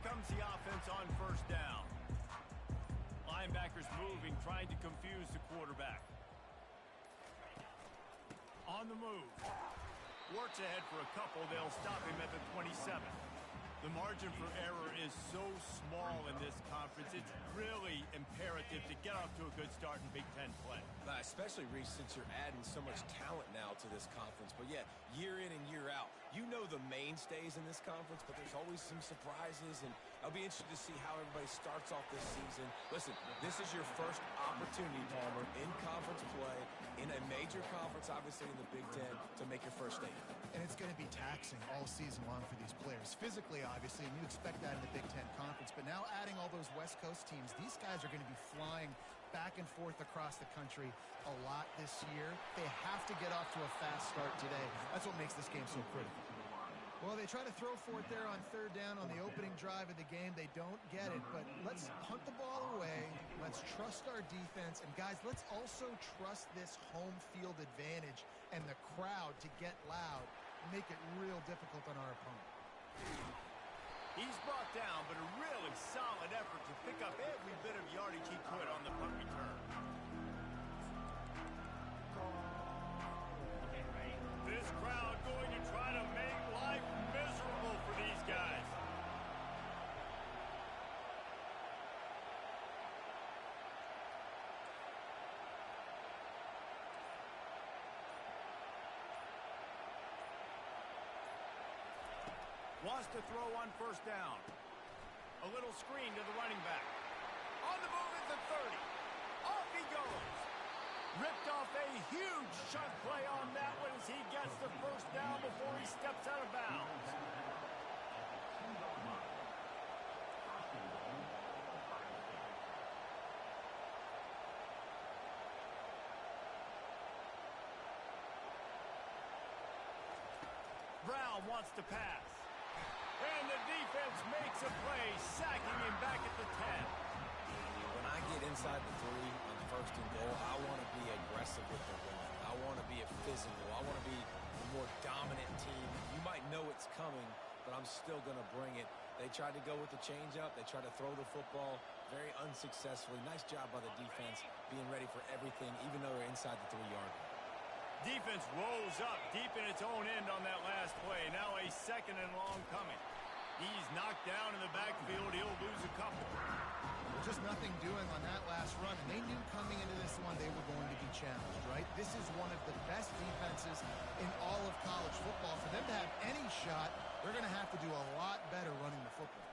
comes the offense on first down. Linebackers moving, trying to confuse the quarterback. On the move. Works ahead for a couple. They'll stop him at the 27. The margin for error is so small in this conference. It's really imperative to get off to a good start in Big Ten play. Especially, Reese, since you're adding so much talent now to this conference. But yeah, year in and year out, you know the mainstays in this conference, but there's always some surprises, and I'll be interested to see how everybody starts off this season. Listen, this is your first opportunity, Palmer, in conference play, in a major conference, obviously in the Big Ten, to make your first statement. And it's going to be taxing all season long for these players. Physically, obviously, and you expect that in the Big Ten Conference. But now adding all those West Coast teams, these guys are going to be flying back and forth across the country a lot this year. They have to get off to a fast start today. That's what makes this game so critical. Well, they try to throw for it there on third down on the opening drive of the game. They don't get it, but let's punt the ball away. Let's trust our defense. And, guys, let's also trust this home field advantage and the crowd to get loud and make it real difficult on our opponent. He's brought down, but a really solid effort to pick up every bit of yardage he could on the punt return. This crowd going to try to make life miserable for these guys. Wants to throw on first down. A little screen to the running back. On the move at the 30. Off he goes. Ripped off a huge chunk play on that one as he gets the first down before he steps out of bounds. Brown wants to pass. And the defense makes a play, sacking him back at the 10. When I get inside the 3 on first and goal, I want to be aggressive with the run. I want to be a physical. I want to be a more dominant team. You might know it's coming, but I'm still going to bring it. They tried to go with the changeup. They tried to throw the football very unsuccessfully. Nice job by the defense being ready for everything, even though they're inside the 3-yard line. Defense rolls up deep in its own end on that last play. Now a second and long coming. He's knocked down in the backfield. He'll lose a couple. Just nothing doing on that last run, and they knew coming into this one they were going to be challenged, right? This is one of the best defenses in all of college football. For them to have any shot, they're going to have to do a lot better running the football.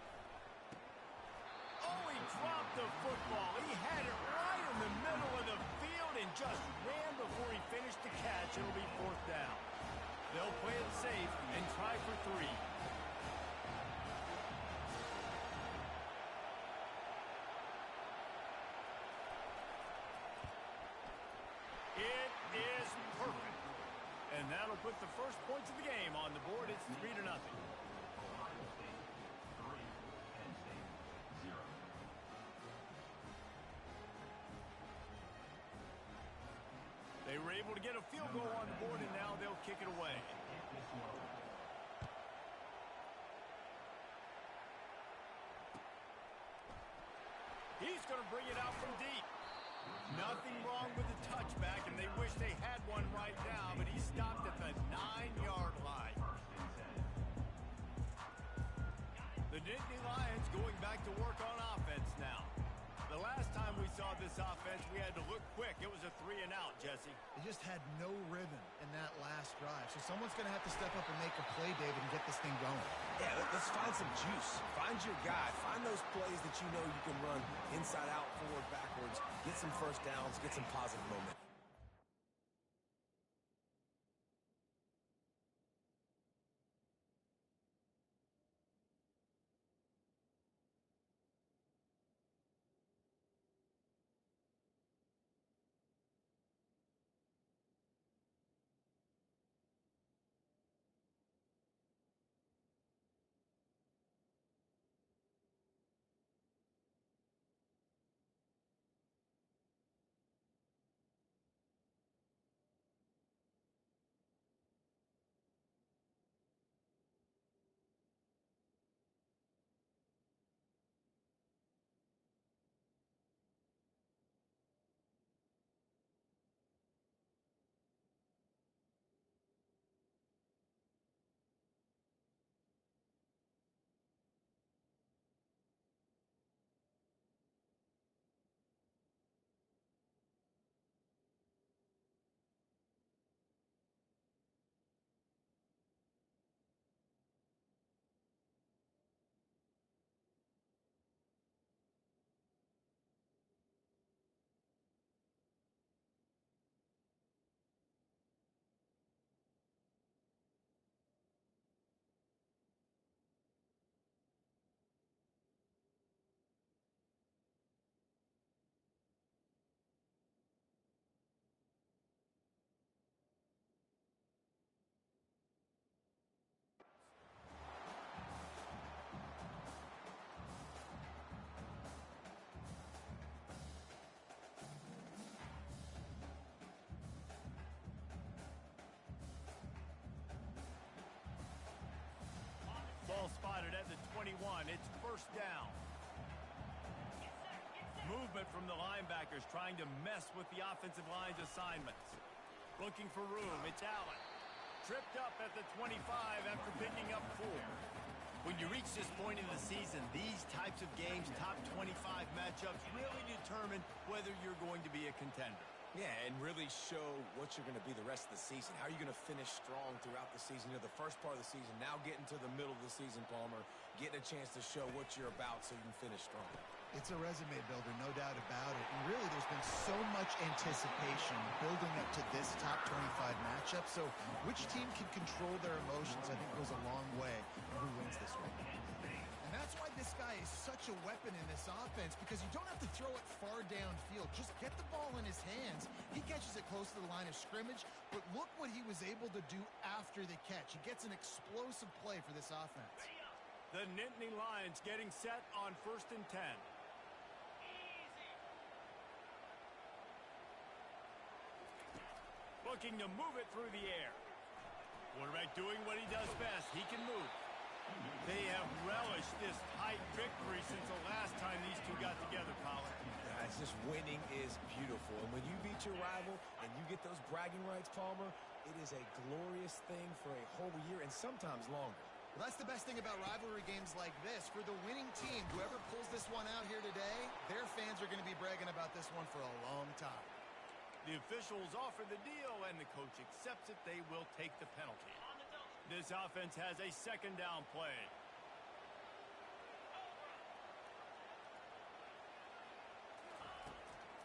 Oh, he dropped the football. He had it right in the middle of the field and just ran before he finished the catch. It'll be fourth down. They'll play it safe and try for 3. It is perfect. And that'll put the first points of the game on the board. It's 3-0. They were able to get a field goal on the board, and now they'll kick it away. He's going to bring it out from deep. Nothing wrong with the touchback, and they wish they had one right now, but he stopped at the 9-yard line. The Nittany Lions going back to work on offense now. The last time we saw this offense, we had to look quick. It was a 3-and-out, Jesse. They just had no rhythm in that last drive. So someone's going to have to step up and make a play, David, and get this thing going. Yeah, let's find some juice. Find your guy. Find those plays that you know you can run inside out, forward, backwards. Get some first downs. Get some positive momentum. movement from the linebackers trying to mess with the offensive line's assignments. Looking for room. It's Allen. Tripped up at the 25 after picking up 4. When you reach this point in the season, these types of games, top 25 matchups, really determine whether you're going to be a contender. Yeah, and really show what you're going to be the rest of the season. How are you going to finish strong throughout the season? You know, the first part of the season, now getting to the middle of the season, Palmer, getting a chance to show what you're about so you can finish strong. It's a resume builder, no doubt about it. And really, there's been so much anticipation building up to this top 25 matchup. So which team can control their emotions, I think, goes a long way in who wins this one. And that's why this guy is such a weapon in this offense, because you don't have to throw it far downfield. Just get the ball in his hands. He catches it close to the line of scrimmage, but look what he was able to do after the catch. He gets an explosive play for this offense. The Nittany Lions getting set on 1st and 10. Looking to move it through the air. Quarterback doing what he does best. He can move. They have relished this tight victory since the last time these two got together, Colin. Guys, just winning is beautiful. And when you beat your rival and you get those bragging rights, Palmer, it is a glorious thing for a whole year and sometimes longer. Well, that's the best thing about rivalry games like this. For the winning team, whoever pulls this one out here today, their fans are going to be bragging about this one for a long time. The officials offer the deal, and the coach accepts it. They will take the penalty. This offense has a 2nd down play.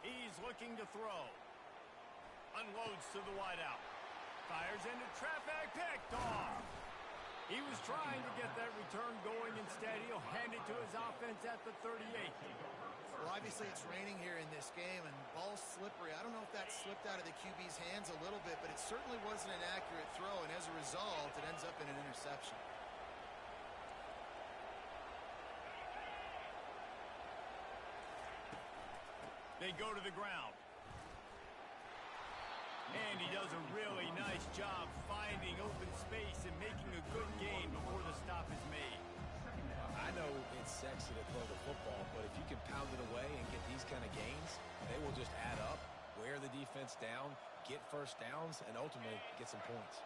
He's looking to throw. Unloads to the wideout. Fires into traffic. Picked off. He was trying to get that return going. Instead, he'll hand it to his offense at the 38. Well, obviously it's raining here in this game, and ball's slippery. I don't know if that slipped out of the QB's hands a little bit, but it certainly wasn't an accurate throw, and as a result, it ends up in an interception. They go to the ground. And he does a really nice job finding open space and making a good gain before the stop is made. I know it's sexy to throw the football, but if you can pound it away and get these kind of gains, they will just add up, wear the defense down, get first downs, and ultimately get some points.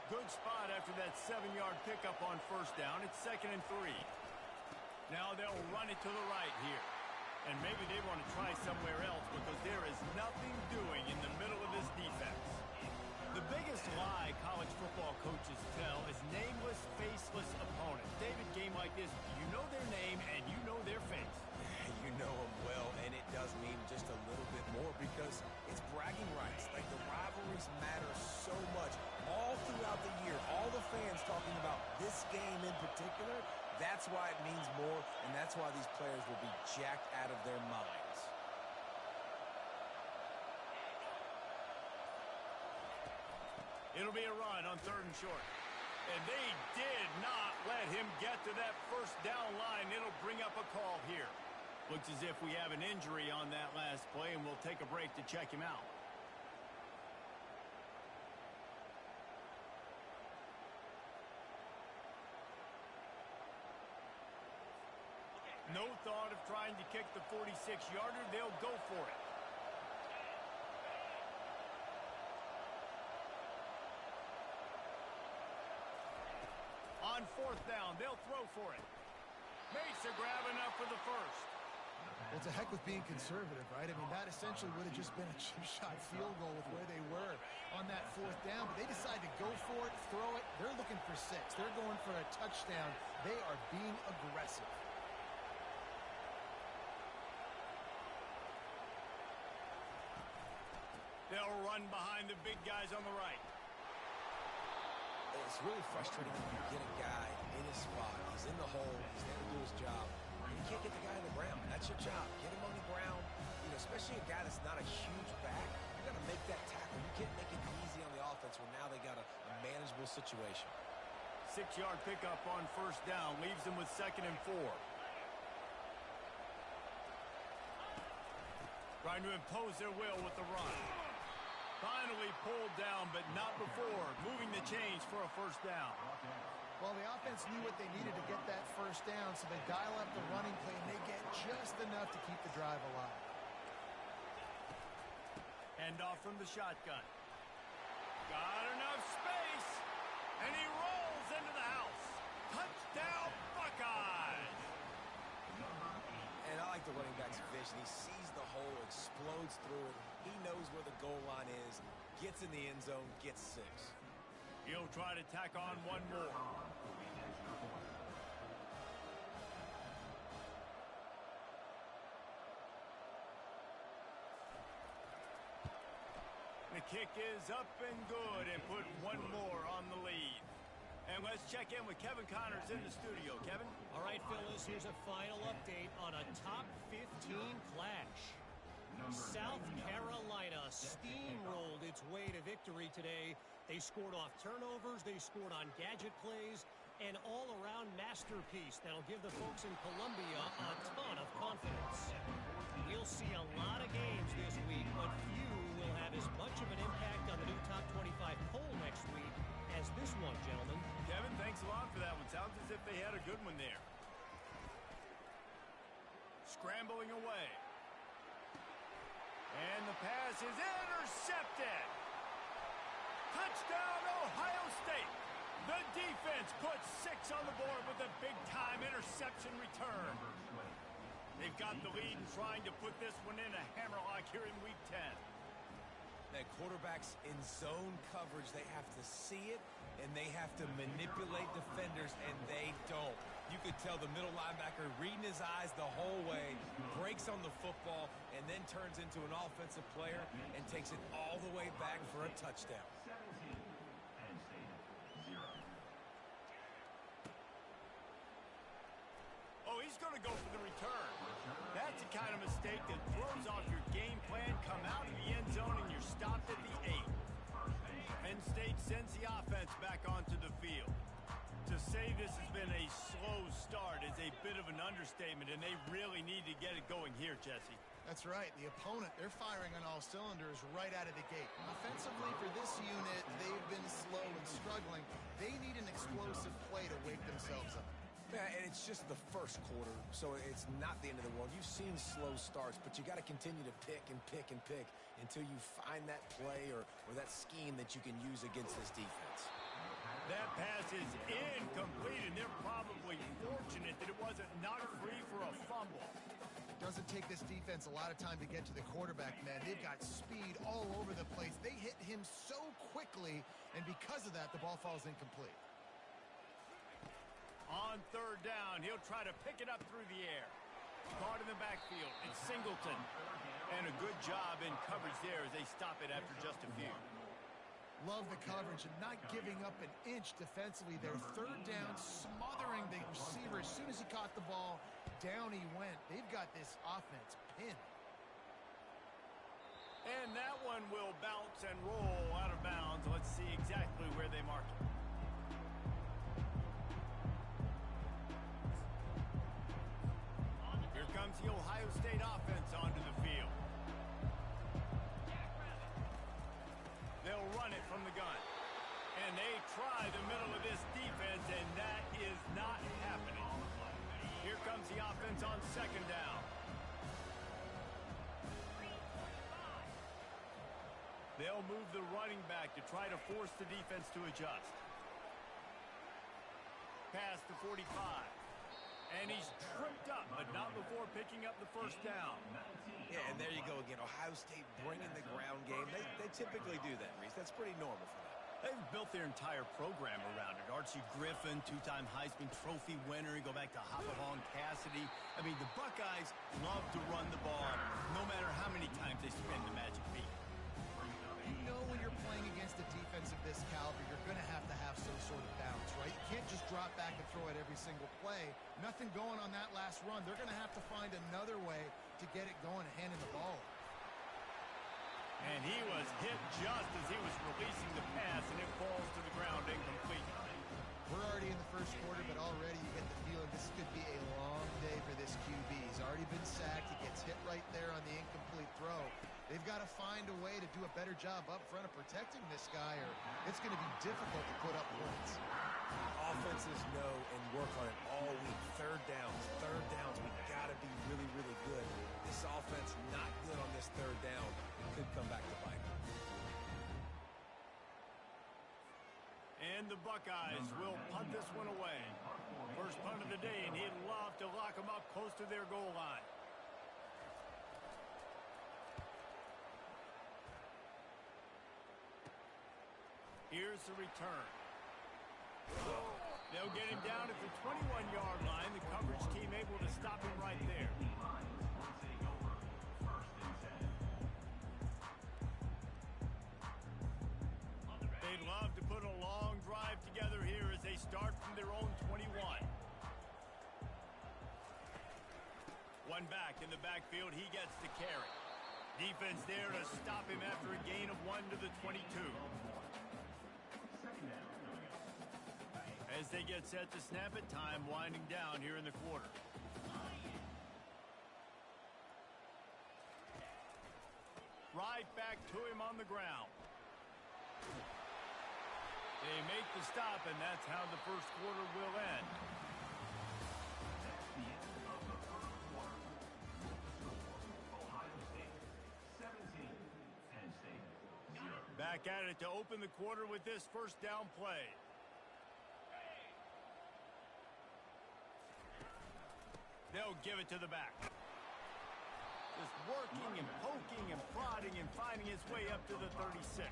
Good spot after that 7-yard pickup on 1st down. It's 2nd and 3. Now they'll run it to the right here. And maybe they want to try somewhere else because there is nothing doing in the middle of this defense. The biggest lie college football coaches tell is nameless, faceless opponents. David, game like this, you know their name and you know their face. You know them well, and it does mean just a little bit more because it's bragging rights. Like, the rivalries matter so much. All throughout the year, all the fans talking about this game in particular, that's why it means more, and that's why these players will be jacked out of their minds. It'll be a run on 3rd and short. And they did not let him get to that 1st down line. It'll bring up a call here. Looks as if we have an injury on that last play, and we'll take a break to check him out. No thought of trying to kick the 46-yarder. They'll go for it. On 4th down, they'll throw for it. Makes a grab enough for the 1st. Well, to heck with being conservative, right? I mean, that essentially would have just been a chip shot field goal with where they were on that 4th down. But they decide to go for it, throw it. They're looking for 6. They're going for a touchdown. They are being aggressive. They'll run behind the big guys on the right. It's really frustrating when you get a guy in his spot. He's in the hole. He's there to do his job. And you can't get the guy on the ground. That's your job. Get him on the ground. You know, especially a guy that's not a huge back. You got to make that tackle. You can't make it easy on the offense when now they got a manageable situation. 6-yard pickup on 1st down leaves them with 2nd and 4. Trying to impose their will with the run. Finally pulled down, but not before moving the chains for a 1st down. Well, the offense knew what they needed to get that first down, so they dial up the running play, and they get just enough to keep the drive alive. Hand off from the shotgun. Got enough space, and he rolls into the house. Touchdown, Buckeyes! And I like the running back's vision. He sees the hole, explodes through it. He knows where the goal line is, gets in the end zone, gets 6. He'll try to tack on one more. The kick is up and good and put one more on the lead. And let's check in with Kevin Connors in the studio. Kevin? All right, Phyllis, here's a final update on a top 15 clash. South Carolina steamrolled its way to victory today. They scored off turnovers, they scored on gadget plays, an all-around masterpiece that'll give the folks in Columbia a ton of confidence. We'll see a lot of games this week, but few will have as much of an impact on the new top 25 poll next week as this one, gentlemen. Kevin, thanks a lot for that one. Sounds as if they had a good one there. Scrambling away. And the pass is intercepted. Touchdown, Ohio State. The defense puts 6 on the board with a big-time interception return. They've got the lead and trying to put this one in a hammerlock here in Week 10. That quarterbacks in zone coverage, they have to see it, and they have to manipulate defenders, and they don't. You could tell the middle linebacker reading his eyes the whole way, breaks on the football, and then turns into an offensive player and takes it all the way back for a touchdown. Oh, he's going to go for the return. That's the kind of mistake that throws off your game plan, come out of the end zone, and you're stopped at the 8. Penn State sends the offense back onto the field. To say this has been a slow start is a bit of an understatement, and they really need to get it going here, Jesse. That's right. The opponent, they're firing on all cylinders right out of the gate. Offensively, for this unit, they've been slow and struggling. They need an explosive play to wake themselves up. Yeah, and it's just the first quarter, so it's not the end of the world. You've seen slow starts, but you got to continue to pick and pick and pick until you find that play or that scheme that you can use against this defense. That pass is incomplete, and they're probably fortunate that it wasn't knocked free for a fumble. Doesn't take this defense a lot of time to get to the quarterback, man. They've got speed all over the place. They hit him so quickly, and because of that, the ball falls incomplete. On third down, he'll try to pick it up through the air. Caught in the backfield. It's Singleton. And a good job in coverage there as they stop it after just a few. Love the coverage and not giving up an inch defensively there. Third down, smothering the receiver. As soon as he caught the ball, down he went. They've got this offense pinned. And that one will bounce and roll out of bounds. Let's see exactly where they mark it. Here comes the Ohio State offense onto the field. They'll run it from the gun. And they try the middle of this defense, and that is not happening. Here comes the offense on second down. They'll move the running back to try to force the defense to adjust. Pass to 45. And he's tripped up, but not before picking up the first down. Yeah, and there you go again. Ohio State bringing the ground game. They typically do that, Reese. That's pretty normal for them. They've built their entire program around it. Archie Griffin, two-time Heisman Trophy winner. You go back to Hopalong Cassidy. I mean, the Buckeyes love to run the ball no matter how many times they spin the magic beat. You know when you're playing against a defense of this caliber, you're going to have some sort of bounce, right? You can't just drop back and throw it every single play. Nothing going on that last run. They're going to have to find another way to get it going and handing the ball. And he was hit just as he was releasing the pass, and it falls to the ground incomplete. We're already in the first quarter, but already you get the feeling this could be a long day for this QB. He's already been sacked. He gets hit right there on the incomplete throw. They've got to find a way to do a better job up front of protecting this guy, or it's going to be difficult to put up points. Offenses know and work on it all week. Third downs, we got to be really, really good. This offense not good on this third down. Could come back to bite. And the Buckeyes will punt this one away. First punt of the day, and he'd love to lock them up close to their goal line. Here's the return. They'll get him down at the 21-yard line. The coverage team able to stop him right there. They'd love to put a long drive together here as they start from their own 21. One back in the backfield. He gets the carry. Defense there to stop him after a gain of 1 to the 22. As they get set to snap it, time winding down here in the quarter. Right back to him on the ground. They make the stop, and that's how the first quarter will end. Back at it to open the quarter with this first down play. They'll give it to the back. Just working and poking and prodding and finding his way up to the 36.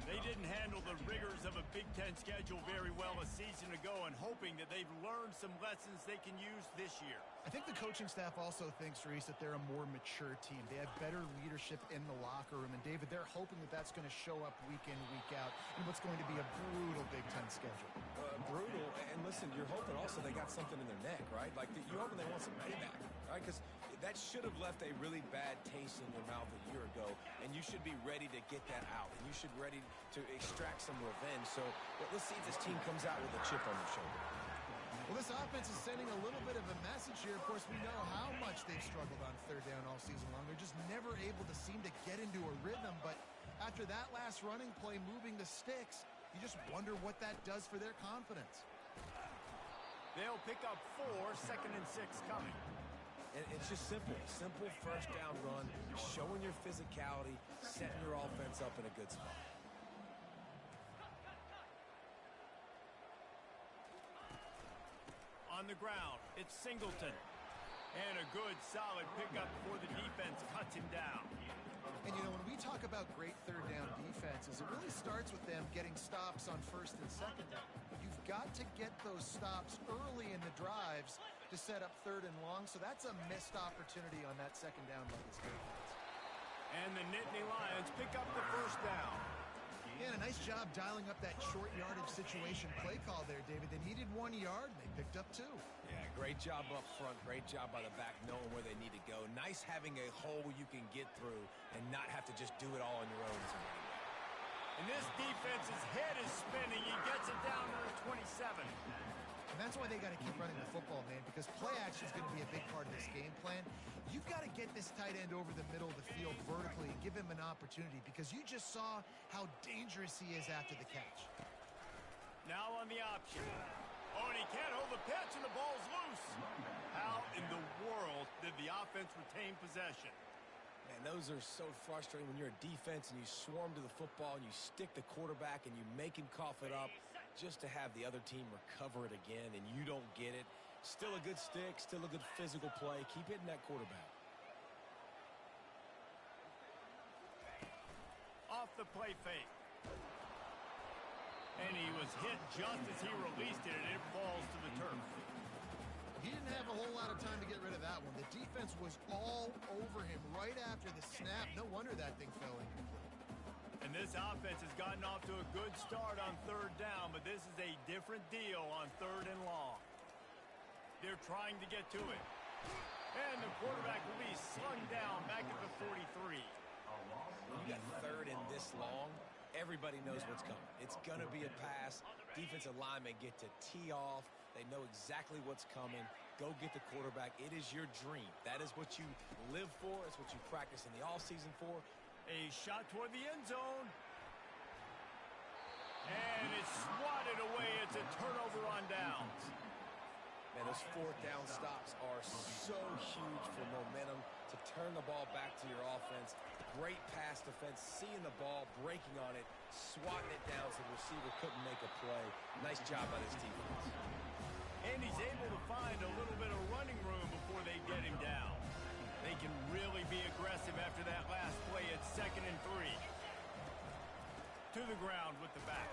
They didn't handle the rigors of a Big Ten schedule very well a season ago, and hoping that they've learned some lessons they can use this year. I think the coaching staff also thinks, Reese, that they're a more mature team. They have better leadership in the locker room. And, David, they're hoping that that's going to show up week in, week out in what's going to be a brutal Big Ten schedule. Brutal. And, listen, you're hoping also they got something in their neck, right? Like, you're hoping they want some payback, right? Because that should have left a really bad taste in your mouth a year ago, and you should be ready to get that out, and you should be ready to extract some revenge. So let's see if this team comes out with a chip on their shoulder. Well, this offense is sending a little bit of a message here. Of course, we know how much they've struggled on third down all season long. They're just never able to seem to get into a rhythm, but after that last running play moving the sticks, you just wonder what that does for their confidence. They'll pick up 4, 2nd and 6 coming. And it's just simple first down run, showing your physicality, setting your offense up in a good spot. On the ground, it's Singleton. And a good, solid pickup before the defense cuts him down. And, you know, when we talk about great third down defenses, it really starts with them getting stops on first and second down. You've got to get those stops early in the drives to set up third and long, so that's a missed opportunity on that second down by this defense. And the Nittany Lions pick up the first down. Yeah, and a nice job dialing up that short yardage situation play call there, David. They needed 1 yard, and they picked up 2. Yeah, great job up front. Great job by the back knowing where they need to go. Nice having a hole you can get through and not have to just do it all on your own as a running back. And this defense's head is spinning. He gets it down to the 27. And that's why they got to keep running the football, man, because play action is going to be a big part of this game plan. You've got to get this tight end over the middle of the field vertically and give him an opportunity, because you just saw how dangerous he is after the catch. Now on the option. Oh, and he can't hold the pitch, and the ball's loose. How in the world did the offense retain possession? Man, those are so frustrating when you're a defense and you swarm to the football and you stick the quarterback and you make him cough it up just to have the other team recover it again and you don't get it. Still a good stick, still a good physical play. Keep hitting that quarterback. Off the play fake. And he was hit just as he released it, and it falls to the turf. He didn't have a whole lot of time to get rid of that one. The defense was all over him right after the snap. No wonder that thing fell incomplete. And this offense has gotten off to a good start on third down, but this is a different deal on third and long. They're trying to get to it. And the quarterback release slung down back at the 43. When you got third and this long, everybody knows what's coming. It's going to be a pass. Defensive linemen get to tee off. They know exactly what's coming. Go get the quarterback. It is your dream. That is what you live for. It's what you practice in the offseason for. A shot toward the end zone. And it's swatted away. It's a turnover on downs. Man, those fourth down stops are so huge for momentum to turn the ball back to your offense. Great pass defense, seeing the ball, breaking on it, swatting it down so the receiver couldn't make a play. Nice job by this defense. And he's able to find a little bit of running room before they get him down. They can really be aggressive after that last play at 2nd and 3. To the ground with the back.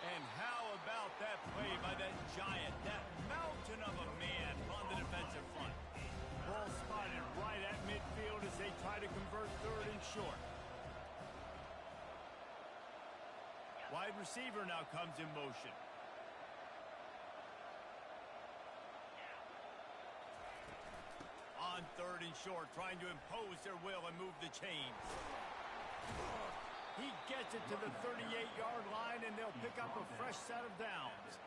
And how about that play by that giant, that mountain of a man on the defensive front? Ball spotted right at midfield as they try to convert 3rd and short. Wide receiver now comes in motion. On 3rd and short, trying to impose their will and move the chains. He gets it to the 38-yard line, and they'll pick up a fresh set of downs.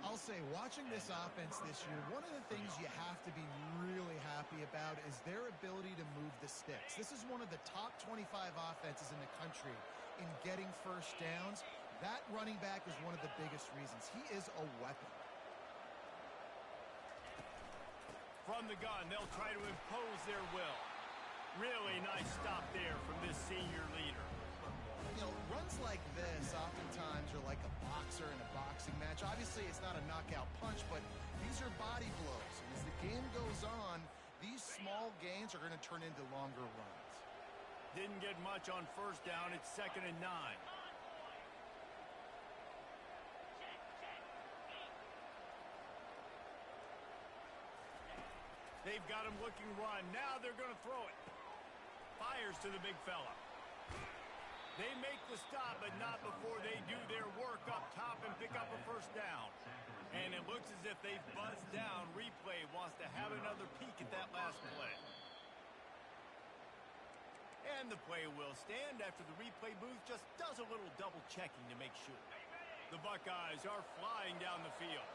I'll say, watching this offense this year, one of the things you have to be really happy about is their ability to move the sticks. This is one of the top 25 offenses in the country in getting first downs. That running back is one of the biggest reasons. He is a weapon. From the gun, they'll try to impose their will. Really nice stop there from this senior leader. You know, runs like this oftentimes are like a boxer in a boxing match. Obviously, it's not a knockout punch, but these are body blows. And as the game goes on, these small gains are going to turn into longer runs. Didn't get much on 1st down. It's 2nd and 9. They've got him looking run. Now they're going to throw it. Fires to the big fella. They make the stop, but not before they do their work up top and pick up a 1st down. And it looks as if they've buzzed down. Replay wants to have another peek at that last play. And the play will stand after the replay booth just does a little double checking to make sure. The Buckeyes are flying down the field.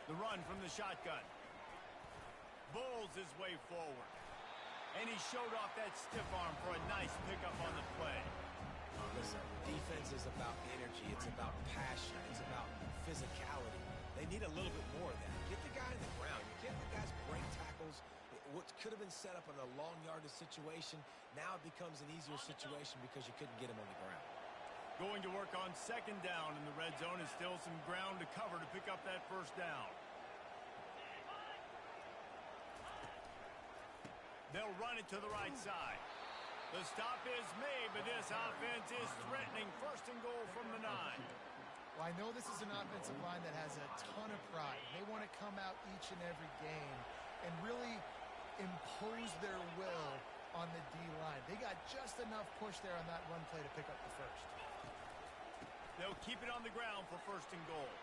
The run from the shotgun. Bulls his way forward. And he showed off that stiff arm for a nice pickup on the play. Listen, defense is about energy. It's about passion. It's about physicality. They need a little bit more of that. Get the guy in the ground. You can't let guys break tackles. What could have been set up in a long yardage situation, now it becomes an easier situation because you couldn't get him on the ground. Going to work on 2nd down in the red zone is still some ground to cover to pick up that 1st down. They'll run it to the right side. The stop is made, but this offense is threatening 1st and goal from the 9. Well, I know this is an offensive line that has a ton of pride. They want to come out each and every game and really impose their will on the D-line. They got just enough push there on that run play to pick up the 1st. They'll keep it on the ground for 1st and goal.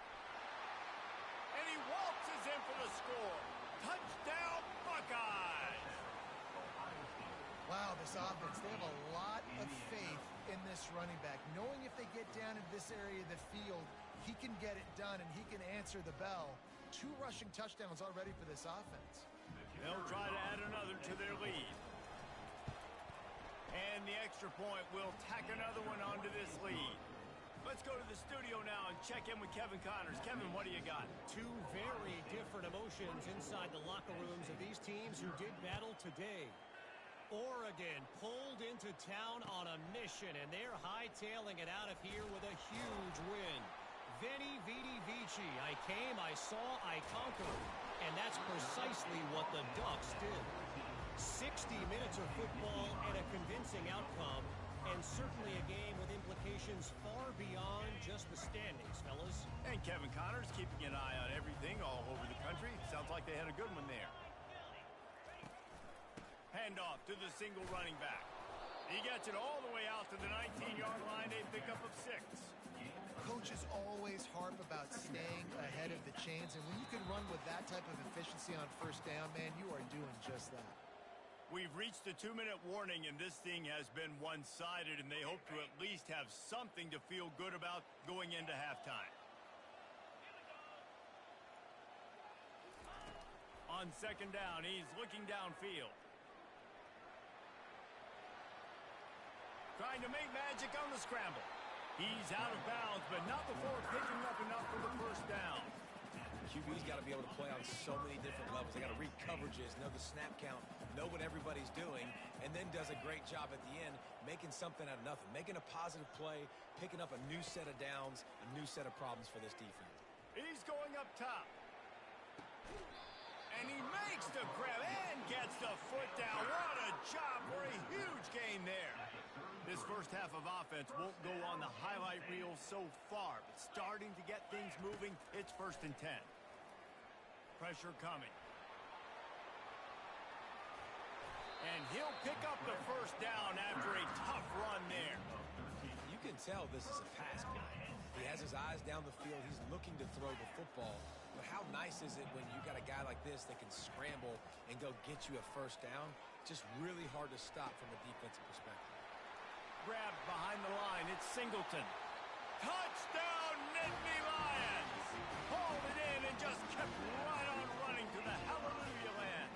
And he waltzes in for the score. Touchdown, Buckeyes! Wow, this offense, they have a lot of faith in this running back. Knowing if they get down in this area of the field, he can get it done and he can answer the bell. 2 rushing touchdowns already for this offense. They'll try to add another to their lead. And the extra point will tack another one onto this lead. Let's go to the studio now and check in with Kevin Connors. Kevin, what do you got? 2 very different emotions inside the locker rooms of these teams who did battle today. Oregon pulled into town on a mission, and they're hightailing it out of here with a huge win. Veni, Vidi, Vici. I came, I saw, I conquered. And that's precisely what the Ducks did. 60 minutes of football and a convincing outcome, and certainly a game with implications far beyond just the standings, fellas. And Kevin Connors keeping an eye on everything all over the country. Sounds like they had a good one there. Handoff to the single running back. He gets it all the way out to the 19-yard line, a pickup of 6. Coaches always harp about staying ahead of the chains, and when you can run with that type of efficiency on 1st down, man, you are doing just that. We've reached the 2-minute warning, and this thing has been one-sided, and they hope to at least have something to feel good about going into halftime. On second down, he's looking downfield. Trying to make magic on the scramble. He's out of bounds, but not before picking up enough for the first down. QB's got to be able to play on so many different levels. They got to read coverages, know the snap count, know what everybody's doing, and then does a great job at the end making something out of nothing, making a positive play, picking up a new set of downs, a new set of problems for this defense. He's going up top. And he makes the grab and gets the foot down. What a job for a huge gain there. This first half of offense won't go on the highlight reel so far, but starting to get things moving, it's 1st and 10. Pressure coming. And he'll pick up the first down after a tough run there. You can tell this is a pass play. He has his eyes down the field. He's looking to throw the football. But how nice is it when you got a guy like this that can scramble and go get you a first down? Just really hard to stop from a defensive perspective. Grabbed behind the line. It's Singleton. Touchdown, Nittany Lions! Hauled it in and just kept right on running to the hallelujah land.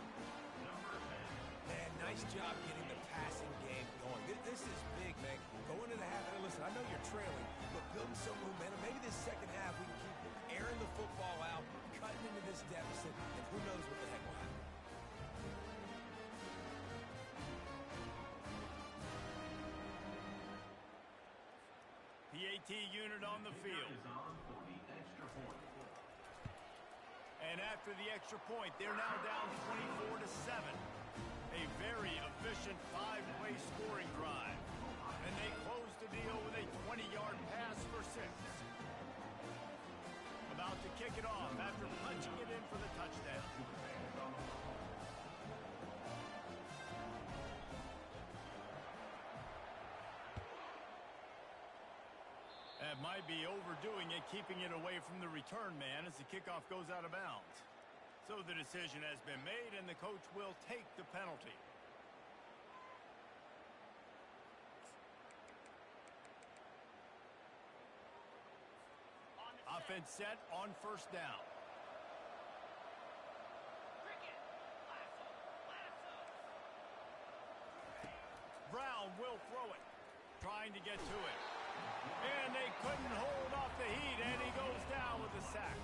Man, nice job getting the passing game going. This is big, man. Going into the half, and listen, I know you're trailing, but building some momentum. Maybe this second half we can keep airing the football out, cutting into this deficit, and who knows what the heck will happen. PAT unit on the field. And after the extra point, they're now down 24-7. A very efficient 5-play scoring drive. And they close the deal with a 20-yard pass for 6. About to kick it off after punching it in for the touchdown. That might be overdoing it, keeping it away from the return man as the kickoff goes out of bounds. So the decision has been made, and the coach will take the penalty. Offense set on first down. Brown will throw it, trying to get to it. And they couldn't hold off the heat, and he goes down with a sack.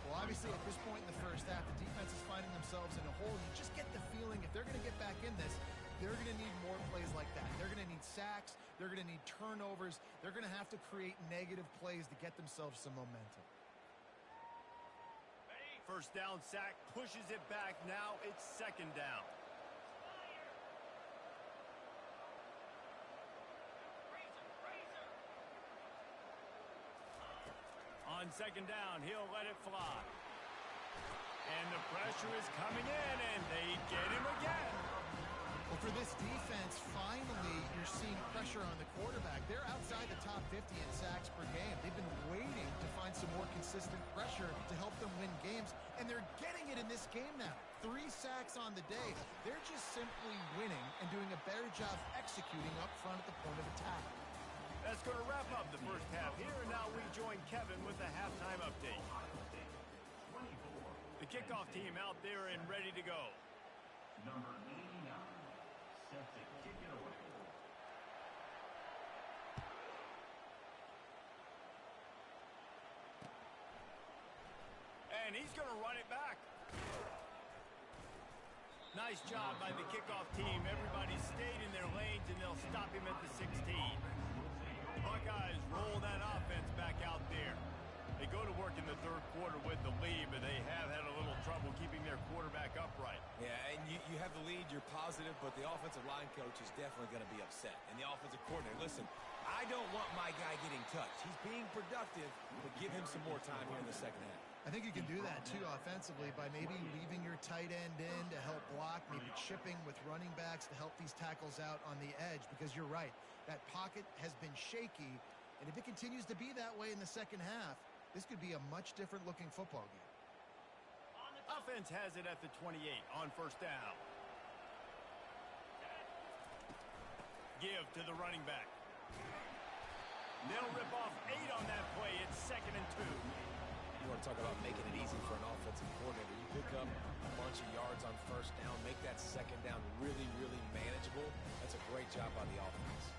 Well, obviously, at this point in the first half, the defense is finding themselves in a hole. You just get the feeling if they're going to get back in this, they're going to need more plays like that. They're going to need sacks. They're going to need turnovers. They're going to have to create negative plays to get themselves some momentum. First down sack, pushes it back. Now it's second down. On second down, he'll let it fly. And the pressure is coming in, and they get him again. Well, for this defense, finally, you're seeing pressure on the quarterback. They're outside the top 50 in sacks per game. They've been waiting to find some more consistent pressure to help them win games, and they're getting it in this game now. 3 sacks on the day. They're just simply winning and doing a better job executing up front at the point of attack. That's going to wrap up the first half here, and now we join Kevin with the halftime update. The kickoff team out there and ready to go. Number 89, set to kick it away. And he's going to run it back. Nice job by the kickoff team. Everybody stayed in their lanes, and they'll stop him at the 16. Buckeyes roll that offense back out there. They go to work in the third quarter with the lead, but they have had a little trouble keeping their quarterback upright. Yeah, and you have the lead, you're positive, but the offensive line coach is definitely going to be upset. And the offensive coordinator, listen, I don't want my guy getting touched. He's being productive, but give him some more time here in the second half. I think you can do that, too, offensively, by maybe leaving your tight end in to help block, maybe chipping with running backs to help these tackles out on the edge, because you're right. That pocket has been shaky, and if it continues to be that way in the second half, this could be a much different-looking football game. Offense has it at the 28 on first down. give to the running back. They'll rip off 8 on that play. It's 2nd and 2. You want to talk about making it easy for an offensive coordinator. You pick up a bunch of yards on first down, make that second down really, really manageable. That's a great job by the offense.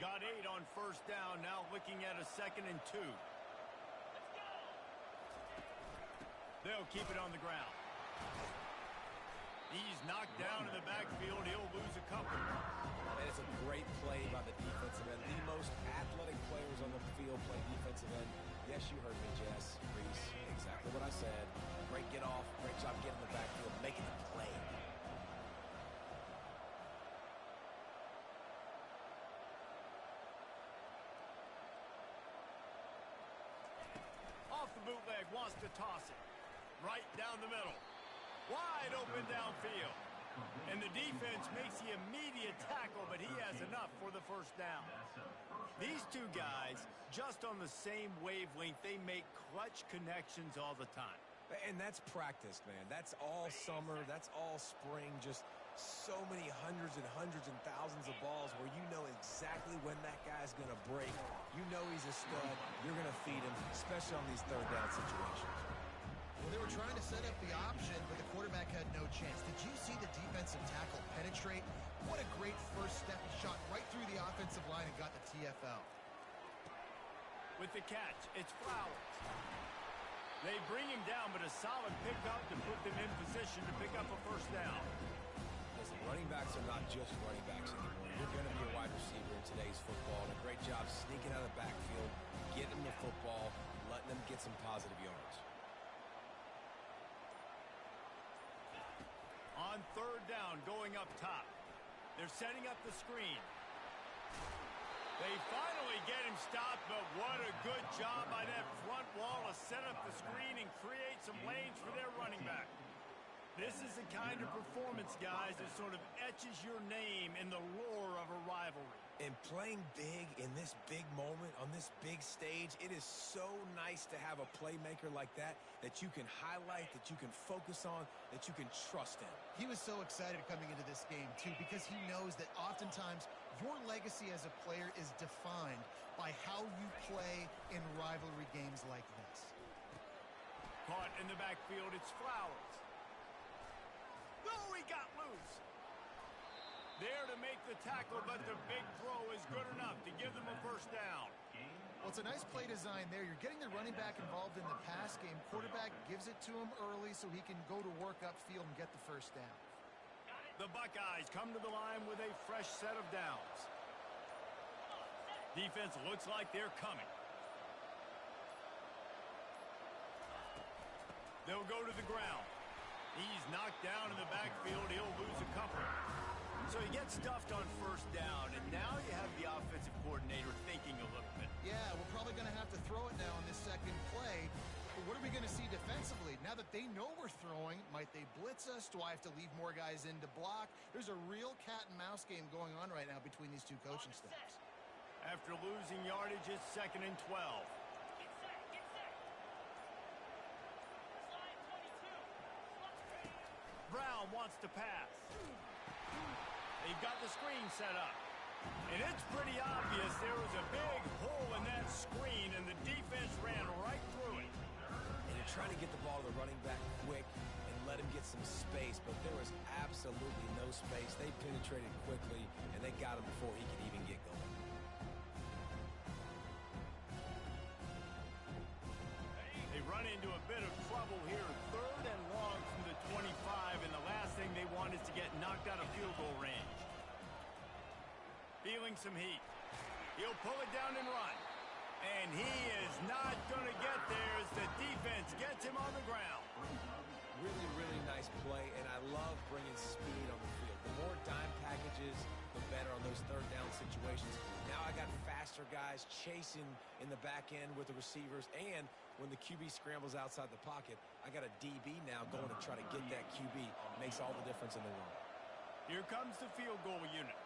Got 8 on first down, now looking at a 2nd and 2. They'll keep it on the ground. He's knocked down in the backfield. He'll lose a couple. And it's a great play by the defensive end. The most athletic players on the field play defensive end. Yes, you heard me, Jess, Reese. Exactly what I said. Great get off. Great job getting in the backfield, making the play. Off the bootleg, wants to toss it. Right down the middle. Wide open downfield. And the defense makes the immediate tackle, but he has enough for the first down. These two guys, just on the same wavelength, they make clutch connections all the time. And that's practice, man. That's all summer. That's all spring. Just so many hundreds and thousands of balls where you know exactly when that guy's going to break. You know he's a stud. You're going to feed him, especially on these third down situations. Well, they were trying to set up the option, but the quarterback had no chance. Did you see the defensive tackle penetrate? What a great first step. He shot right through the offensive line and got the TFL. With the catch, it's Flowers. They bring him down, but a solid pickup to put them in position to pick up a first down. Listen, running backs are not just running backs anymore. You're going to be a wide receiver in today's football. And a great job sneaking out of the backfield, getting them the football, letting them get some positive yards. On third down, going up top. They're setting up the screen. They finally get him stopped, but what a good job by that front wall to set up the screen and create some lanes for their running back. This is the kind of performance, guys, that sort of etches your name in the lore of a rivalry. And playing big in this big moment, on this big stage, it is so nice to have a playmaker like that you can highlight, that you can focus on, that you can trust in. He was so excited coming into this game, too, because he knows that oftentimes your legacy as a player is defined by how you play in rivalry games like this. Caught in the backfield, it's Flowers. Oh, he got loose. There to make the tackle, but the big throw is good enough to give them a first down. Well, it's a nice play design there. You're getting the running back involved in the pass game. Quarterback gives it to him early so he can go to work upfield and get the first down. The Buckeyes come to the line with a fresh set of downs. Defense looks like they're coming. They'll go to the ground. He's knocked down in the backfield. He'll lose a couple. So he gets stuffed on first down, and now you have the offensive coordinator thinking a little bit. Yeah, we're probably going to have to throw it now on this second play. But what are we going to see defensively? Now that they know we're throwing, might they blitz us? Do I have to leave more guys in to block? There's a real cat and mouse game going on right now between these two coaching staffs. After losing yardage, it's 2nd and 12. Brown wants to pass. They've got the screen set up. And it's pretty obvious there was a big hole in that screen, and the defense ran right through it. And you're trying to get the ball to the running back quick and let him get some space, but there was absolutely no space. They penetrated quickly, and they got him before he could even get going. They run into a bit of trouble here. 3rd and long from the 25, and the last thing they want is to get knocked out of field goal range. Feeling some heat. He'll pull it down and run. And he is not going to get there as the defense gets him on the ground. Really, really nice play, and I love bringing speed on the field. The more dime packages, the better on those third down situations. Now I got faster guys chasing in the back end with the receivers, and when the QB scrambles outside the pocket, I got a DB now going to try to get that QB. Makes all the difference in the world. Here comes the field goal unit.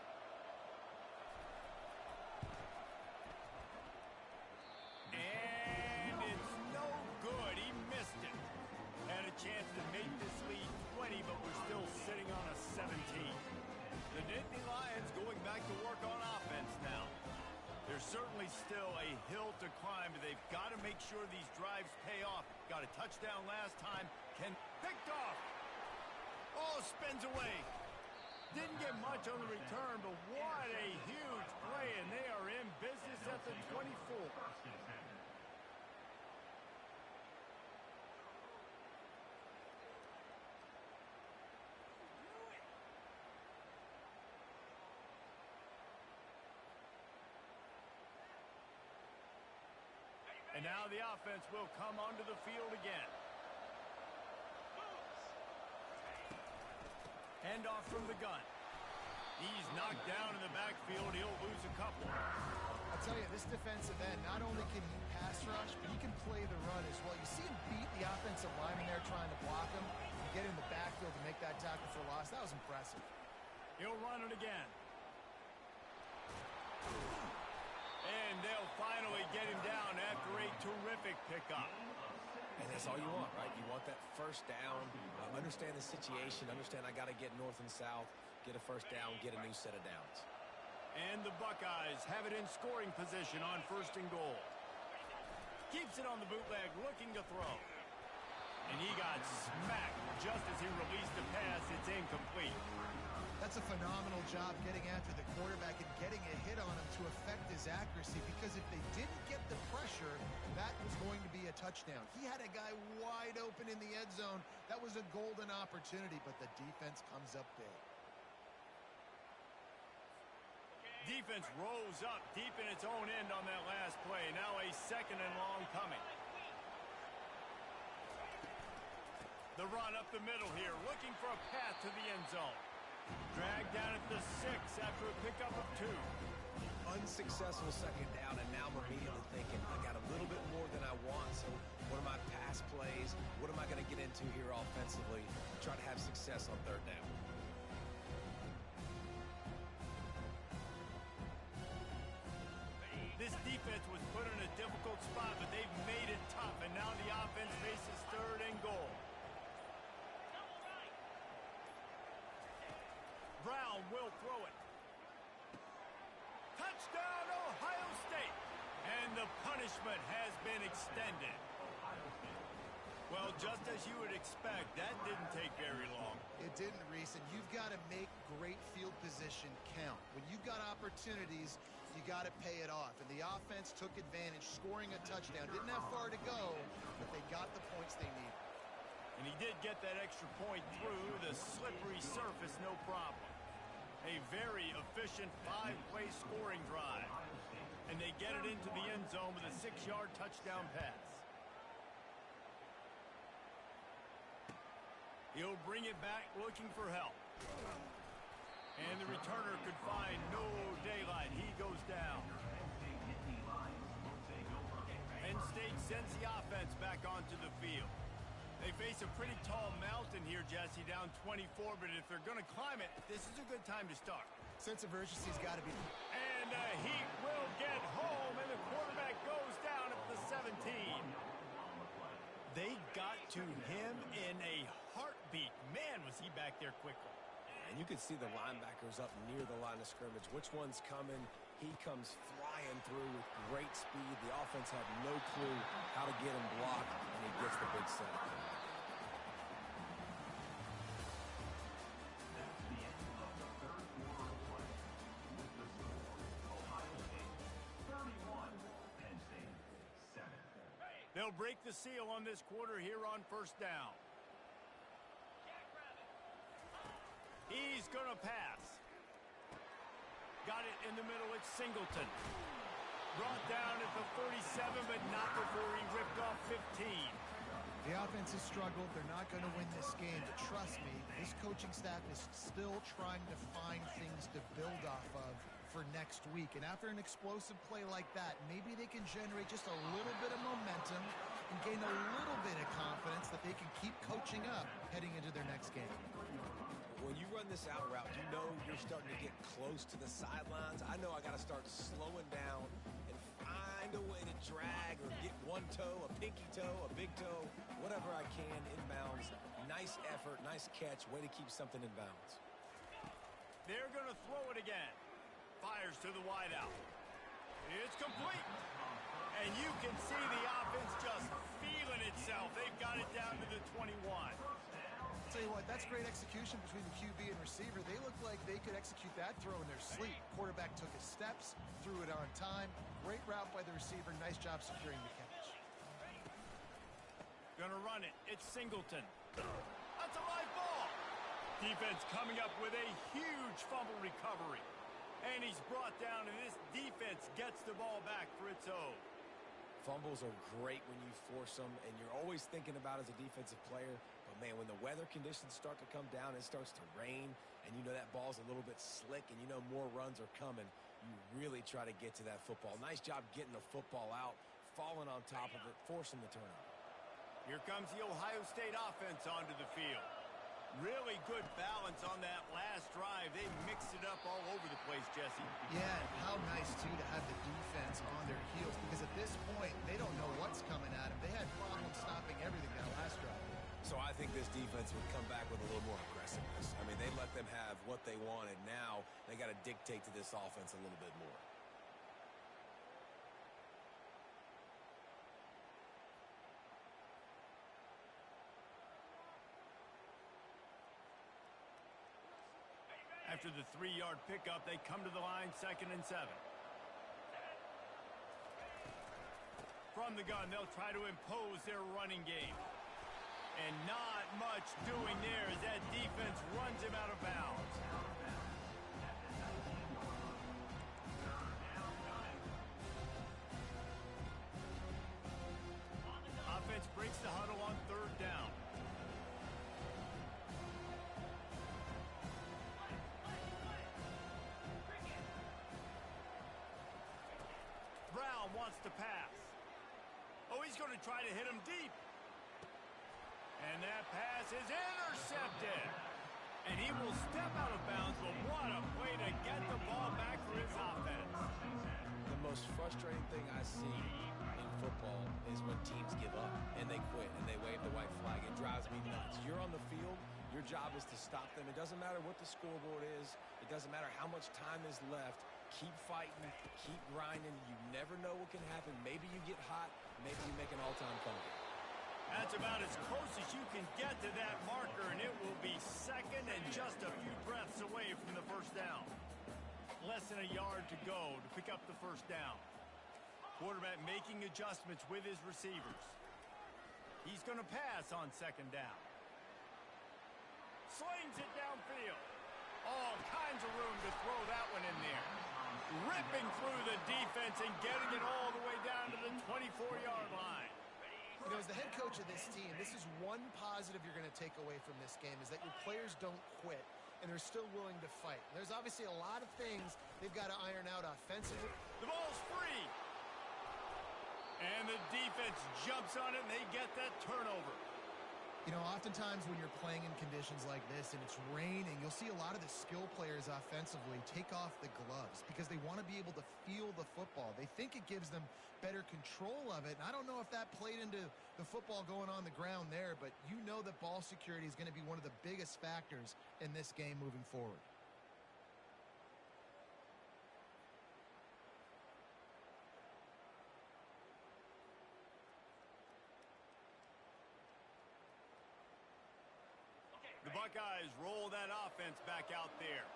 And it's no good. He missed it. Had a chance to make this lead 20, but we're still sitting on a 17. The Nittany Lions going back to work on offense now. There's certainly still a hill to climb, but they've got to make sure these drives pay off. Got a touchdown last time. Picked off. Oh, spins away. Didn't get much on the return, but what a huge play, and they are in business at the 24. And now the offense will come onto the field again. Handoff from the gun. He's knocked down in the backfield. He'll lose a couple. I'll tell you, this defensive end, not only can he pass rush, but he can play the run as well. You see him beat the offensive lineman there trying to block him and get in the backfield to make that tackle for loss. That was impressive. He'll run it again. And they'll finally get him down after a terrific pickup. And that's all you want, right? You want that first down, understand the situation, understand I got to get north and south, get a first down, get a new set of downs. And the Buckeyes have it in scoring position on 1st and goal. Keeps it on the bootleg, looking to throw. And he got smacked just as he released the pass. It's incomplete. That's a phenomenal job getting after the quarterback and getting a hit on him to affect his accuracy, because if they didn't get the pressure, that was going to be a touchdown. He had a guy wide open in the end zone. That was a golden opportunity, but the defense comes up big. Defense rolls up deep in its own end on that last play. Now a 2nd and long coming. The run up the middle here, looking for a path to the end zone. Dragged down at the 6 after a pickup of 2. Unsuccessful 2nd down, and now I'm immediately thinking, I got a little bit more than I want, so what are my pass plays? What am I going to get into here offensively? Try to have success on 3rd down. This defense was put in a difficult spot, but they've made it tough, and now the offense faces 3rd and goal. Brown will throw it. Touchdown, Ohio State. And the punishment has been extended. Well, just as you would expect, that didn't take very long. It didn't, Reese, and you've got to make great field position count. When you've got opportunities, you got to pay it off. And the offense took advantage, scoring a touchdown. Didn't have far to go, but they got the points they needed. And he did get that extra point through the slippery surface, no problem. A very efficient 5-play scoring drive. And they get it into the end zone with a 6-yard touchdown pass. He'll bring it back looking for help. And the returner could find no daylight. He goes down. Penn State sends the offense back onto the field. They face a pretty tall mountain here, Jesse, down 24, but if they're going to climb it, this is a good time to start. Sense of urgency's got to be. And he will get home, and the quarterback goes down at the 17. They got to him in a heartbeat. Man, was he back there quickly. And you could see the linebackers up near the line of scrimmage. Which one's coming? He comes flying through with great speed. The offense had no clue how to get him blocked, and he gets the big sack. They'll break the seal on this quarter here on 1st down. He's going to pass. Got it in the middle. It's Singleton. Brought down at the 37, but not before he ripped off 15. The offense has struggled. They're not going to win this game, but trust me, this coaching staff is still trying to find things to build off of for next week. And after an explosive play like that, maybe they can generate just a little bit of momentum and gain a little bit of confidence that they can keep coaching up heading into their next game. When you run this out route, you know you're starting to get close to the sidelines. I know I got to start slowing down and find a way to drag or get one toe, a pinky toe, a big toe, whatever I can inbounds. Nice effort, nice catch, way to keep something in bounds. They're going to throw it again. Fires to the wideout. It's complete. And you can see the offense just feeling itself. They've got it down to the 21. Tell you what, that's great execution between the QB and receiver. They look like they could execute that throw in their sleep. Quarterback took his steps, threw it on time. Great route by the receiver. Nice job securing the catch. Gonna run it. It's Singleton. That's a live ball. Defense coming up with a huge fumble recovery. And he's brought down, and this defense gets the ball back for its own. Fumbles are great when you force them, and you're always thinking about as a defensive player. But, man, when the weather conditions start to come down, it starts to rain, and you know that ball's a little bit slick, and you know more runs are coming, you really try to get to that football. Nice job getting the football out, falling on top of it, forcing the turnover. Here comes the Ohio State offense onto the field. Really good balance on that last drive. They mixed it up all over the place, Jesse. Yeah, and how nice, too, to have the defense on their heels, because at this point, they don't know what's coming at them. They had problems stopping everything that last drive. So I think this defense would come back with a little more aggressiveness. I mean, they let them have what they wanted. Now they got to dictate to this offense a little bit more. After the 3-yard pickup, they come to the line, 2nd and 7. From the gun, they'll try to impose their running game. And not much doing there as that defense runs him out of bounds. Offense breaks the huddle on 3rd down. Brown wants to pass. Oh, he's going to try to hit him deep. And that pass is intercepted. And he will step out of bounds, but what a play to get the ball back for his offense. The most frustrating thing I see in football is when teams give up and they quit and they wave the white flag. It drives me nuts. You're on the field. Your job is to stop them. It doesn't matter what the scoreboard is. It doesn't matter how much time is left. Keep fighting. Keep grinding. You never know what can happen. Maybe you get hot. Maybe you make an all-time comeback. That's about as close as you can get to that marker, and it will be 2nd and just a few breaths away from the 1st down. Less than a yard to go to pick up the 1st down. Quarterback making adjustments with his receivers. He's going to pass on 2nd down. Slings it downfield. All kinds of room to throw that one in there. Ripping through the defense and getting it all the way down to the 24-yard line. You know, as the head coach of this team, this is one positive you're going to take away from this game, is that your players don't quit, and they're still willing to fight. There's obviously a lot of things they've got to iron out offensively. The ball's free. And the defense jumps on it, and they get that turnover. You know, oftentimes when you're playing in conditions like this and it's raining, you'll see a lot of the skill players offensively take off the gloves because they want to be able to feel the football. They think it gives them better control of it. And I don't know if that played into the football going on the ground there, but you know that ball security is going to be one of the biggest factors in this game moving forward. The Buckeyes roll that offense back out there.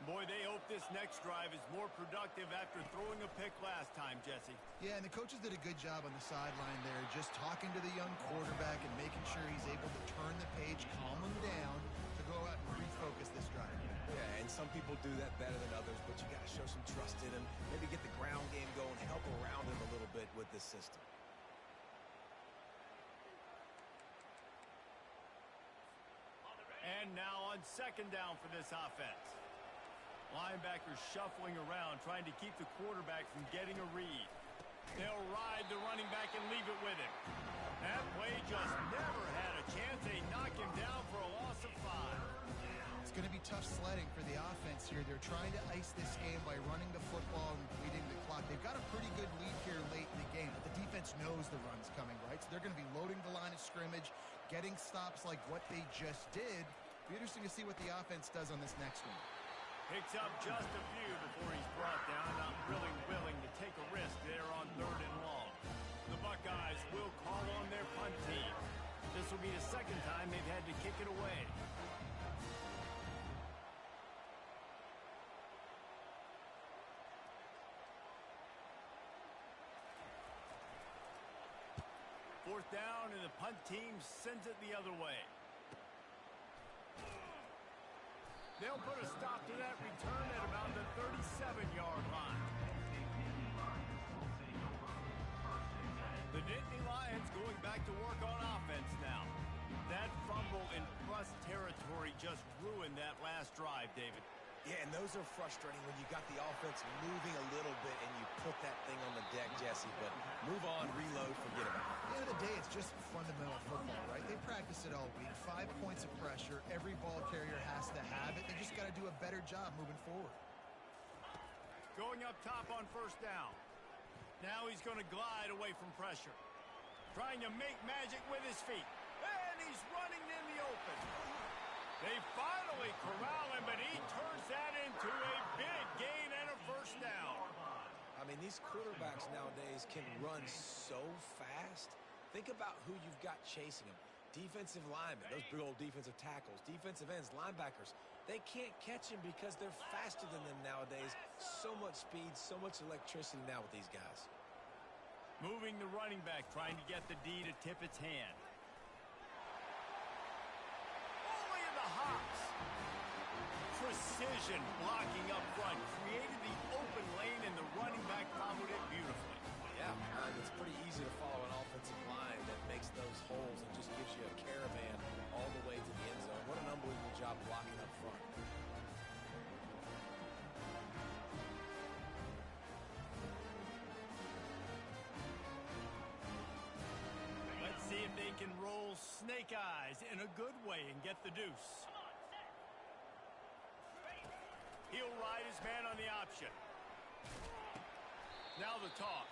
Boy, they hope this next drive is more productive after throwing a pick last time, Jesse. Yeah, and the coaches did a good job on the sideline there, just talking to the young quarterback and making sure he's able to turn the page, calm him down, to go out and refocus this drive. Yeah, and some people do that better than others, but you got to show some trust in him. Maybe get the ground game going, help around him a little bit with this system. And now on 2nd down for this offense. Linebackers shuffling around, trying to keep the quarterback from getting a read. They'll ride the running back and leave it with him. That play just never had a chance. They knock him down for a loss of 5. It's going to be tough sledding for the offense here. They're trying to ice this game by running the football and leading the clock. They've got a pretty good lead here late in the game, but the defense knows the run's coming, right? So they're going to be loading the line of scrimmage, getting stops like what they just did. Be interesting to see what the offense does on this next one. Picks up just a few before he's brought down. Not really willing to take a risk there on 3rd and long. The Buckeyes will call on their punt team. This will be the second time they've had to kick it away. Fourth down, and the punt team sends it the other way. They'll put a stop to that return at about the 37-yard line. The Nittany Lions going back to work on offense now. That fumble in plus territory just ruined that last drive, David. Yeah, and those are frustrating when you got the offense moving a little bit and you put that thing on the deck, Jesse. But move on, reload, forget about it. At the end of the day, it's just fundamental football, right? They practice it all week. 5 points of pressure. Every ball carrier has to have it. They just got to do a better job moving forward. Going up top on 1st down. Now he's going to glide away from pressure. Trying to make magic with his feet. And he's running in the open. They finally corral him, but he turns that into a big gain and a 1st down. I mean, these quarterbacks nowadays can run so fast. Think about who you've got chasing them. Defensive linemen, those big old defensive tackles, defensive ends, linebackers. They can't catch him because they're faster than them nowadays. So much speed, so much electricity now with these guys. Moving the running back, trying to get the D to tip its hand. Hops. Precision blocking up front created the open lane, and the running back followed it beautifully. Yeah, it's pretty easy to follow an offensive line that makes those holes and just gives you a caravan all the way to the end zone. What an unbelievable job blocking up front. Let's see if they can roll snake eyes in a good way and get the deuce. He'll ride his man on the option. Now the toss.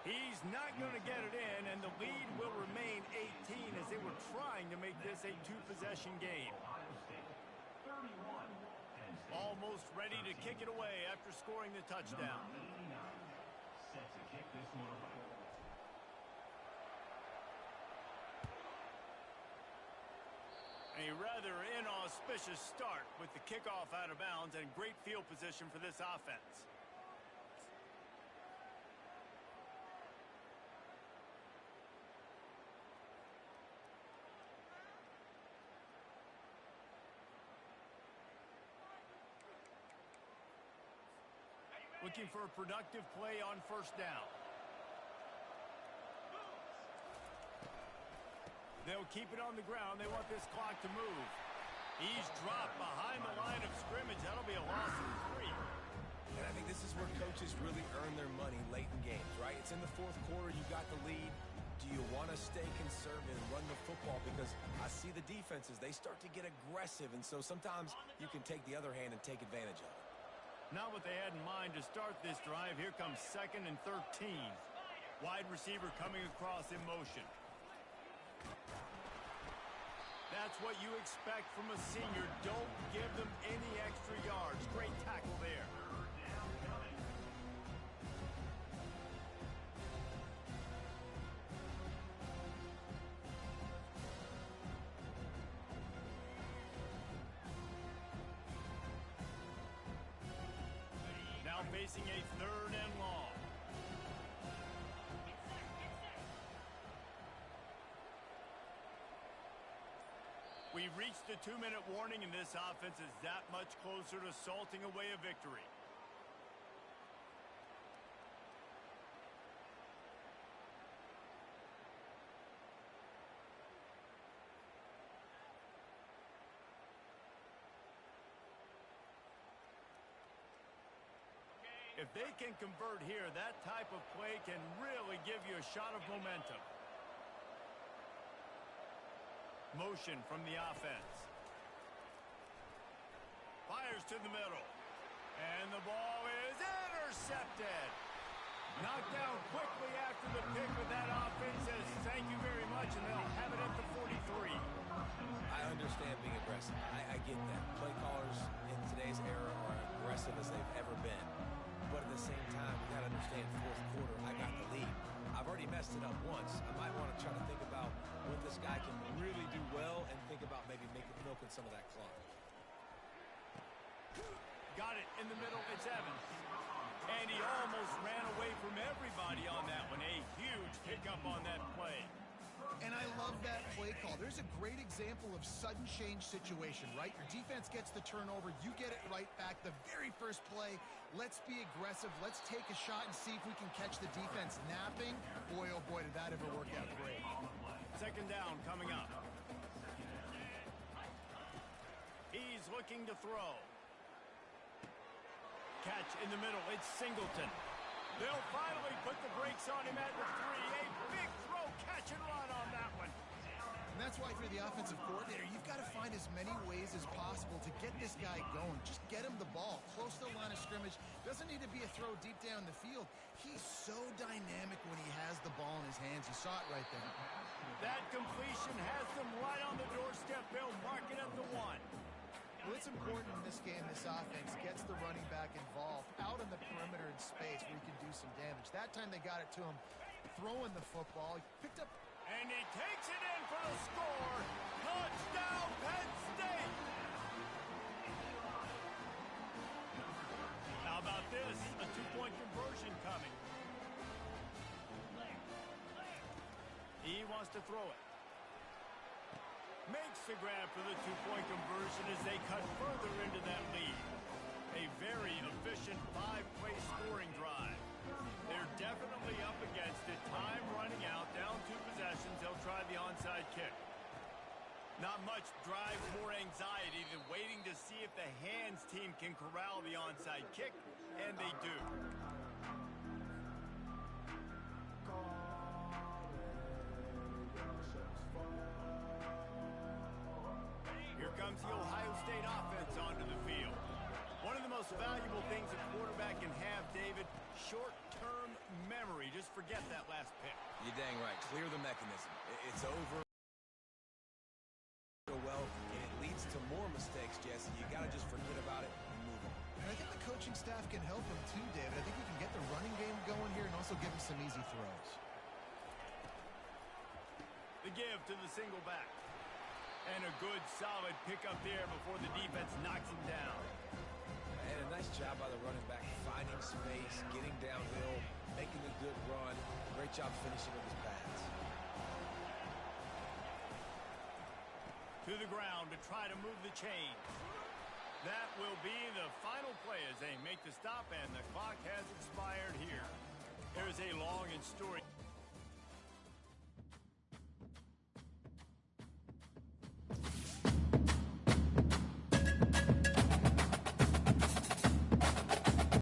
He's not going to get it in, and the lead will remain 18 as they were trying to make this a 2-possession game. Almost ready to kick it away after scoring the touchdown. Set to kick this one away. A rather inauspicious start with the kickoff out of bounds and great field position for this offense. Looking for a productive play on 1st down. They'll keep it on the ground. They want this clock to move. He's dropped behind the line of scrimmage. That'll be a loss of 3. And I think this is where coaches really earn their money late in games, right? It's in the 4th quarter. You got the lead. Do you want to stay conservative and run the football? Because I see the defenses. They start to get aggressive, and so sometimes you can take the other hand and take advantage of it. Not what they had in mind to start this drive. Here comes 2nd and 13. Wide receiver coming across in motion. That's what you expect from a senior. Don't give them any extra yards. Great tackle there. Now facing a 3rd and long. We've reached the 2-minute warning, and this offense is that much closer to salting away a victory. If they can convert here, that type of play can really give you a shot of momentum. Motion from the offense. Fires to the middle. And the ball is intercepted. Knocked down quickly after the pick, but that offense says thank you very much, and they'll have it at the 43. I understand being aggressive. listen, I get that. Play callers in today's era are aggressive as they've ever been. But at the same time, you got to understand, fourth quarter, I got the lead. I've already messed it up once. I might want to try to think about what this guy can really do well and think about maybe milking some of that clock. Got it in the middle. It's Evans. And he almost ran away from everybody on that one. A huge pickup on that play. And I love that play call. There's a great example of sudden change situation, right? Your defense gets the turnover. You get it right back. The very first play, let's be aggressive. Let's take a shot and see if we can catch the defense napping. Boy, oh boy, did that ever work out great. Second down coming up. He's looking to throw. Catch in the middle. It's Singleton. They'll finally put the brakes on him at the 3. A big throw, catch and run on that one. And that's why for the offensive coordinator, you've got to find as many ways as possible to get this guy going. Just get him the ball close to the line of scrimmage. Doesn't need to be a throw deep down the field. He's so dynamic when he has the ball in his hands. You saw it right there. That completion has them right on the doorstep. They'll mark it at the 1. Well, it's important in this game, this offense gets the running back involved out on the perimeter in space where he can do some damage. That time they got it to him throwing the football. He picked up. And he takes it in for the score. Touchdown, Penn State. How about this? A 2-point conversion coming. He wants to throw it. Makes the grab for the 2-point conversion as they cut further into that lead. A very efficient 5-play scoring drive. They're definitely up against it. Time running out, down 2 possessions. They'll try the onside kick. Not much drives more anxiety than waiting to see if the hands team can corral the onside kick, and they do. Here comes the Ohio State offense onto the field. One of the most valuable things a quarterback can have, David, short-term memory. Just forget that last pick. You're dang right. Clear the mechanism. It's over. Well, and it leads to more mistakes, Jesse. You got to just forget about it and move on. And I think the coaching staff can help him too, David. I think we can get the running game going here and also give him some easy throws. The give to the single back. And a good, solid pickup there before the defense knocks him down. And a nice job by the running back, finding space, getting downhill, making a good run. Great job finishing with his pads. To the ground to try to move the chain. That will be the final play as they make the stop, and the clock has expired here. There's a long and storied